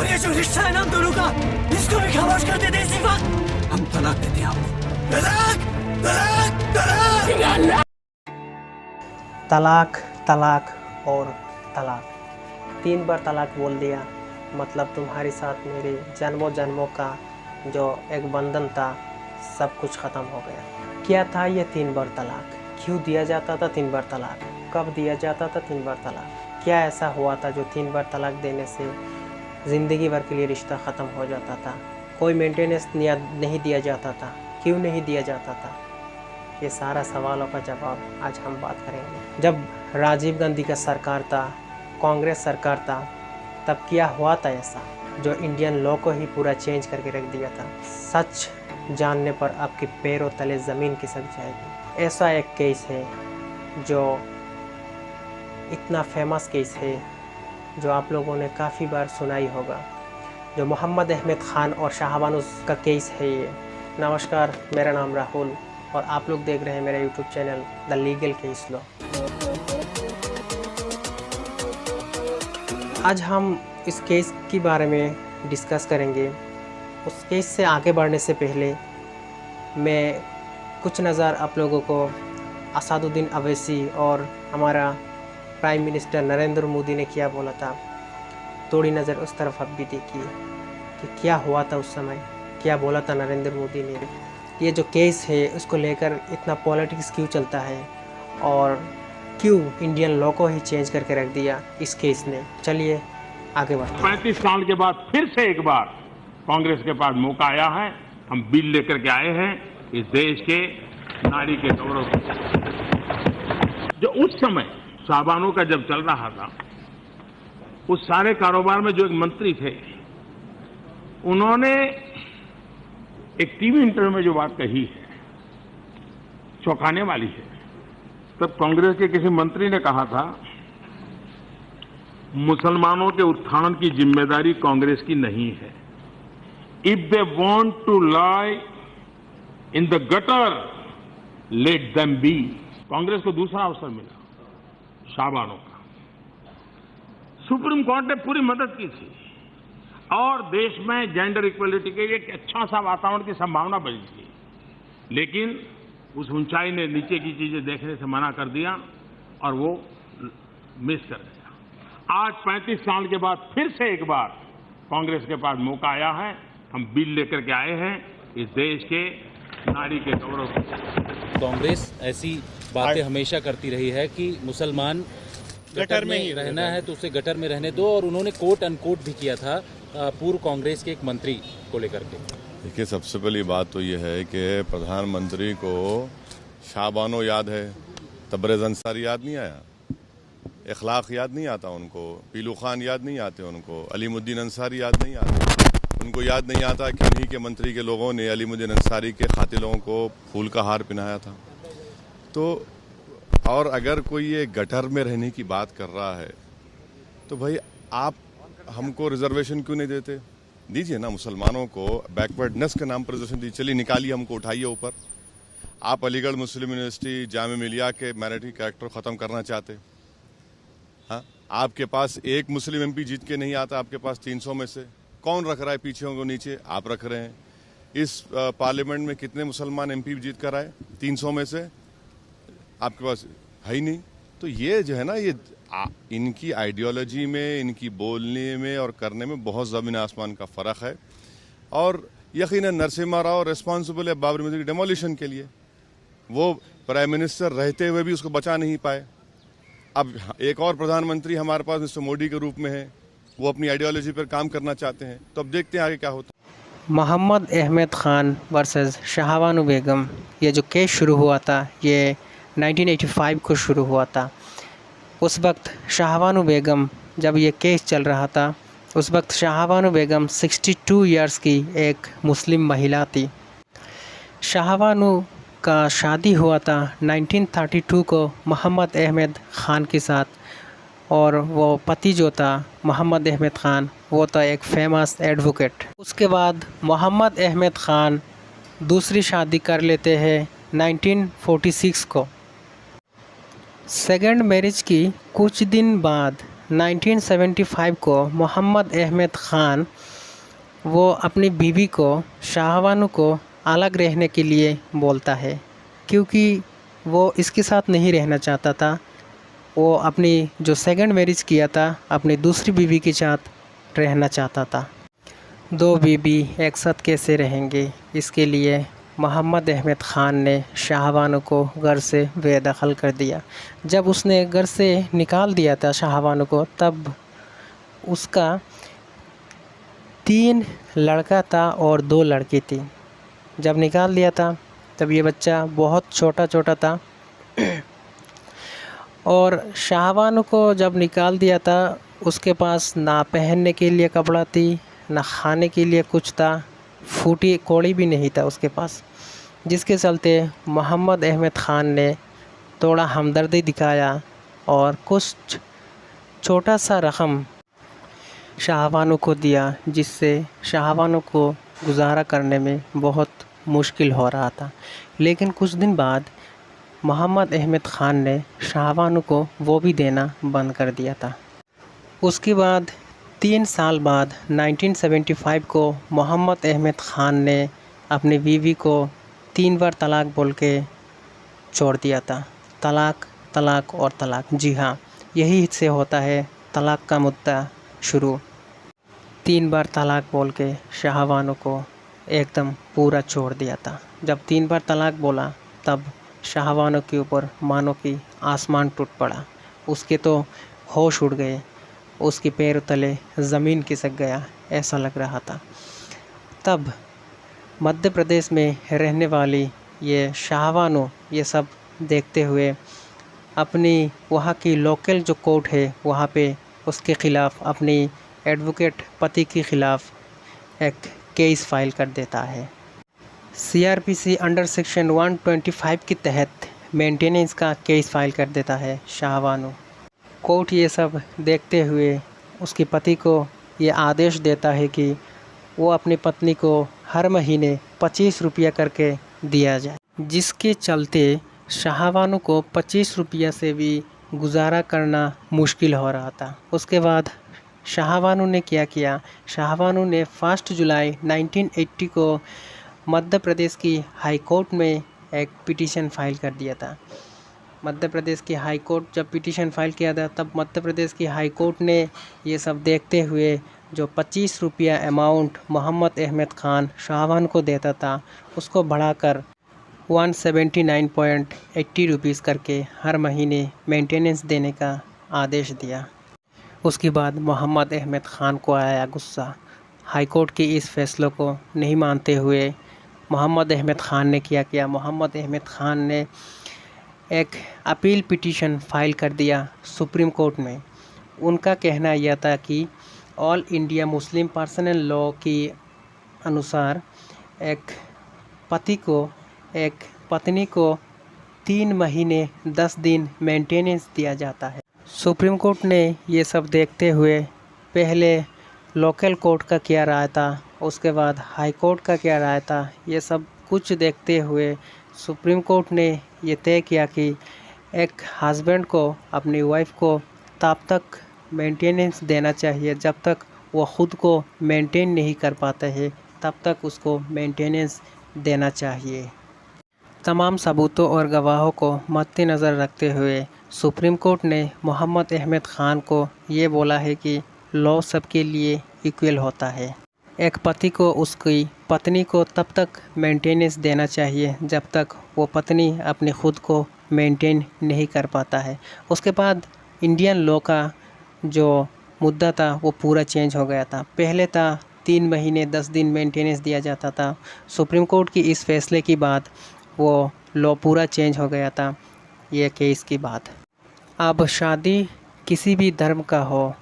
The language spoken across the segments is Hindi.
और ये जो रिश्ता है ना हम दोनों का, इसको भी खामोश कर देते इसी वक्त। हम तलाक देते हैं आपको। तलाक तलाक तलाक तलाक तलाक और तलाक, 3 बार तलाक बोल दिया। मतलब तुम्हारे साथ मेरे जन्मों जन्मों का जो एक बंधन था सब कुछ ख़त्म हो गया। क्या था ये 3 बार तलाक? क्यों दिया जाता था 3 बार तलाक? कब दिया जाता था 3 बार तलाक? क्या ऐसा हुआ था जो 3 बार तलाक देने से ज़िंदगी भर के लिए रिश्ता ख़त्म हो जाता था? कोई मेंटेनेंस नहीं दिया जाता था? क्यों नहीं दिया जाता था? ये सारा सवालों का जवाब आज हम बात करेंगे। जब राजीव गांधी का सरकार था, कांग्रेस सरकार था, तब क्या हुआ था ऐसा जो इंडियन लॉ को ही पूरा चेंज करके रख दिया था? सच जानने पर आपके पैरों तले ज़मीन खिसक जाएगी। ऐसा एक केस है जो इतना फेमस केस है जो आप लोगों ने काफ़ी बार सुना ही होगा, जो मोहम्मद अहमद ख़ान और शाहबानोज़ का केस है ये। नमस्कार, मेरा नाम राहुल और आप लोग देख रहे हैं मेरा YouTube channel the legal case law. आज हम इस केस के बारे में डिस्कस करेंगे। उस केस से आगे बढ़ने से पहले मैं कुछ नज़र आप लोगों को असदुद्दीन अवैसी और हमारा प्राइम मिनिस्टर नरेंद्र मोदी ने क्या बोला था, थोड़ी नज़र उस तरफ आप भी देखिए कि क्या हुआ था उस समय, क्या बोला था नरेंद्र मोदी ने। ये जो केस है उसको लेकर इतना पॉलिटिक्स क्यों चलता है और क्यों इंडियन लॉ को ही चेंज करके रख दिया इस केस ने। चलिए आगे बढ़ते हैं। 35 साल के बाद फिर से एक बार कांग्रेस के पास मौका आया है। हम बिल लेकर के आए हैं इस देश के नारी के गौरव जो उस समय शाहबानों का जब चल रहा था, उस सारे कारोबार में जो एक मंत्री थे, उन्होंने एक टीवी इंटरव्यू में जो बात कही है चौंकाने वाली है। तब कांग्रेस के किसी मंत्री ने कहा था, मुसलमानों के उत्थान की जिम्मेदारी कांग्रेस की नहीं है। If they want to lie in the gutter, let them be. Congress को दूसरा अवसर मिला शाहबानों का। सुप्रीम कोर्ट ने पूरी मदद की थी और देश में जेंडर इक्वलिटी के लिए एक अच्छा सा वातावरण की संभावना बनी थी, लेकिन उस ऊंचाई ने नीचे की चीजें देखने से मना कर दिया और वो मिस कर गया। आज 35 साल के बाद फिर से एक बार कांग्रेस के पास मौका आया है। हम बिल लेकर के आए हैं इस देश के नारी के गौरव। कांग्रेस ऐसी बातें हमेशा करती रही है कि मुसलमान गटर में ही रहना है तो उसे गटर में रहने दो, और उन्होंने कोट अनकोट भी किया था पूर्व कांग्रेस के एक मंत्री को लेकर के। देखिए, सबसे पहली बात तो ये है कि प्रधानमंत्री को शाहबानो याद है, तबरेज़ अंसारी याद नहीं आया, इखलाक याद नहीं आता उनको, पीलू खान याद नहीं आते उनको, अलीमुद्दीन अंसारी याद नहीं आते उनको। याद नहीं आता कि उन्हीं के मंत्री के लोगों ने अलीमुद्दीन अंसारी के कातिलों को फूल का हार पहनाया था। तो और अगर कोई ये गटर में रहने की बात कर रहा है तो भाई आप हमको रिजर्वेशन क्यों नहीं देते? दीजिए ना, मुसलमानों को बैकवर्डनेस के नाम पर रिजर्वेशन दीजिए। चलिए निकालिए, हमको उठाइए ऊपर। आप अलीगढ़ मुस्लिम यूनिवर्सिटी जामिया मिलिया के मैरिटी कैरेक्टर ख़त्म करना चाहते? हाँ, आपके पास एक मुस्लिम एमपी जीत के नहीं आता, आपके पास 300 में से कौन रख रहा है पीछे को नीचे? आप रख रहे हैं। इस पार्लियामेंट में कितने मुसलमान एमपी जीत कर आए? 300 में से आपके पास है ही नहीं। तो ये जो है ना, ये इनकी आइडियोलॉजी में, इनकी बोलने में और करने में बहुत ज़मीन आसमान का फ़र्क है। और यकीनन नरसिम्हा राव रिस्पॉन्सिबल है बाबरी मस्जिद की डिमोलिशन के लिए। वो प्राइम मिनिस्टर रहते हुए भी उसको बचा नहीं पाए। अब एक और प्रधानमंत्री हमारे पास मिस्टर मोदी के रूप में है, वो अपनी आइडियोलॉजी पर काम करना चाहते हैं। तो अब देखते हैं आगे क्या होता है। मोहम्मद अहमद ख़ान वर्सेस शाहबानो बेगम, ये जो केस शुरू हुआ था ये 1985 को शुरू हुआ था। उस वक्त शाहबानो बेगम, जब ये केस चल रहा था, उस वक्त शाहबानो बेगम 62 इयर्स की एक मुस्लिम महिला थी। शाहबानो का शादी हुआ था 1932 को मोहम्मद अहमद ख़ान के साथ, और वो पति जो था मोहम्मद अहमद ख़ान, वो था एक फेमस एडवोकेट। उसके बाद मोहम्मद अहमद ख़ान दूसरी शादी कर लेते हैं 1946 को। सेकंड मैरिज की कुछ दिन बाद 1975 को मोहम्मद अहमद ख़ान वो अपनी बीवी को शाहबानो को अलग रहने के लिए बोलता है, क्योंकि वो इसके साथ नहीं रहना चाहता था। वो अपनी जो सेकंड मैरिज किया था अपनी दूसरी बीवी के साथ रहना चाहता था। दो बीवी एक साथ कैसे रहेंगे, इसके लिए मोहम्मद अहमद ख़ान ने शाहबानो को घर से बेदखल कर दिया। जब उसने घर से निकाल दिया था शाहबानो को, तब उसका 3 लड़का था और 2 लड़की थी। जब निकाल दिया था तब ये बच्चा बहुत छोटा छोटा था और शाहबानो को जब निकाल दिया था उसके पास ना पहनने के लिए कपड़ा थी, ना खाने के लिए कुछ था, फूटी कौड़ी भी नहीं था उसके पास। जिसके चलते मोहम्मद अहमद ख़ान ने थोड़ा हमदर्दी दिखाया और कुछ छोटा सा रकम शाहबानो को दिया, जिससे शाहबानो को गुजारा करने में बहुत मुश्किल हो रहा था। लेकिन कुछ दिन बाद मोहम्मद अहमद ख़ान ने शाहबानो को वो भी देना बंद कर दिया था। उसके बाद 3 साल बाद 1975 को मोहम्मद अहमद ख़ान ने अपनी बीवी को 3 बार तलाक बोल के छोड़ दिया था। तलाक, तलाक और तलाक। जी हाँ, यही से होता है तलाक का मुद्दा शुरू। 3 बार तलाक बोल के शाहबानो को एकदम पूरा छोड़ दिया था। जब 3 बार तलाक बोला तब शाहबानो के ऊपर मानो कि आसमान टूट पड़ा। उसके तो होश उड़ गए, उसके पैर तले ज़मीन खिसक गया, ऐसा लग रहा था। तब मध्य प्रदेश में रहने वाली ये शाहबानो ये सब देखते हुए अपनी वहाँ की लोकल जो कोर्ट है वहाँ पे उसके ख़िलाफ़, अपनी एडवोकेट पति के ख़िलाफ़ एक केस फाइल कर देता है। CRPC अंडर सेक्शन 125 के तहत मेंटेनेंस का केस फाइल कर देता है शाहबानो। कोर्ट ये सब देखते हुए उसके पति को ये आदेश देता है कि वो अपनी पत्नी को हर महीने 25 रुपया करके दिया जाए, जिसके चलते शाहबानो को 25 रुपया से भी गुजारा करना मुश्किल हो रहा था। उसके बाद शाहबानो ने क्या किया, शाहबानो ने 1 जुलाई 1980 को मध्य प्रदेश की हाई कोर्ट में एक पिटीशन फाइल कर दिया था। मध्य प्रदेश की हाई कोर्ट जब पिटीशन फाइल किया था तब मध्य प्रदेश की हाई कोर्ट ने ये सब देखते हुए जो 25 रुपया अमाउंट मोहम्मद अहमद ख़ान शाहबानो को देता था उसको बढ़ाकर 179.80 रुपीज़ करके हर महीने मेंटेनेंस देने का आदेश दिया। उसके बाद मोहम्मद अहमद ख़ान को आया गुस्सा। हाई कोर्ट के इस फैसले को नहीं मानते हुए मोहम्मद अहमद ख़ान ने क्या किया, मोहम्मद अहमद ख़ान ने एक अपील पिटीशन फाइल कर दिया सुप्रीम कोर्ट में। उनका कहना यह था कि all India Muslim personal law के अनुसार एक पति को एक पत्नी को 3 महीने 10 दिन मेंटेनेंस दिया जाता है। सुप्रीम कोर्ट ने ये सब देखते हुए पहले लोकल कोर्ट का क्या राय था, उसके बाद हाई कोर्ट का क्या राय था, ये सब कुछ देखते हुए सुप्रीम कोर्ट ने ये तय किया कि एक हस्बैंड को अपनी वाइफ को तब तक मेंटेनेंस देना चाहिए जब तक वो ख़ुद को मेंटेन नहीं कर पाता है, तब तक उसको मेंटेनेंस देना चाहिए। तमाम सबूतों और गवाहों को मद्देनज़र रखते हुए सुप्रीम कोर्ट ने मोहम्मद अहमद ख़ान को ये बोला है कि लॉ सबके लिए इक्वल होता है। एक पति को उसकी पत्नी को तब तक मेंटेनेंस देना चाहिए जब तक वो पत्नी अपनी ख़ुद को मेंटेन नहीं कर पाता है। उसके बाद इंडियन लॉ का जो मुद्दा था वो पूरा चेंज हो गया था। पहले था 3 महीने 10 दिन मेंटेनेंस दिया जाता था। सुप्रीम कोर्ट की इस फैसले के बाद वो लॉ पूरा चेंज हो गया था ये केस की बात। अब शादी किसी भी धर्म का हो,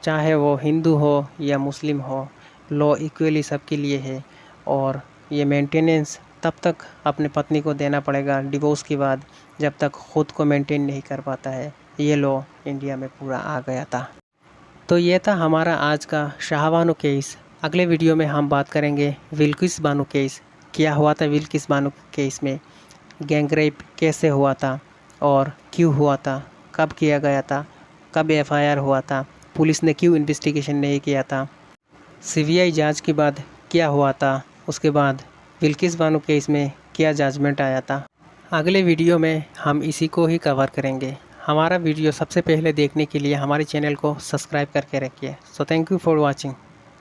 चाहे वो हिंदू हो या मुस्लिम हो, लॉ इक्वली सबके लिए है और ये मेंटेनेंस तब तक अपने पत्नी को देना पड़ेगा डिवोर्स के बाद जब तक ख़ुद को मेंटेन नहीं कर पाता है। ये लॉ इंडिया में पूरा आ गया था। तो ये था हमारा आज का शाहबानो केस। अगले वीडियो में हम बात करेंगे बिल्किस बानो केस। क्या हुआ था बिल्किस बानो केस में, गैंग रेप कैसे हुआ था और क्यों हुआ था, कब किया गया था, कब एफआईआर हुआ था, पुलिस ने क्यों इन्वेस्टिगेशन नहीं किया था, सीबीआई जांच के बाद क्या हुआ था, उसके बाद बिल्किस बानो केस में क्या जजमेंट आया था। अगले वीडियो में हम इसी को ही कवर करेंगे। हमारा वीडियो सबसे पहले देखने के लिए हमारे चैनल को सब्सक्राइब करके रखिए। So thank you for watching.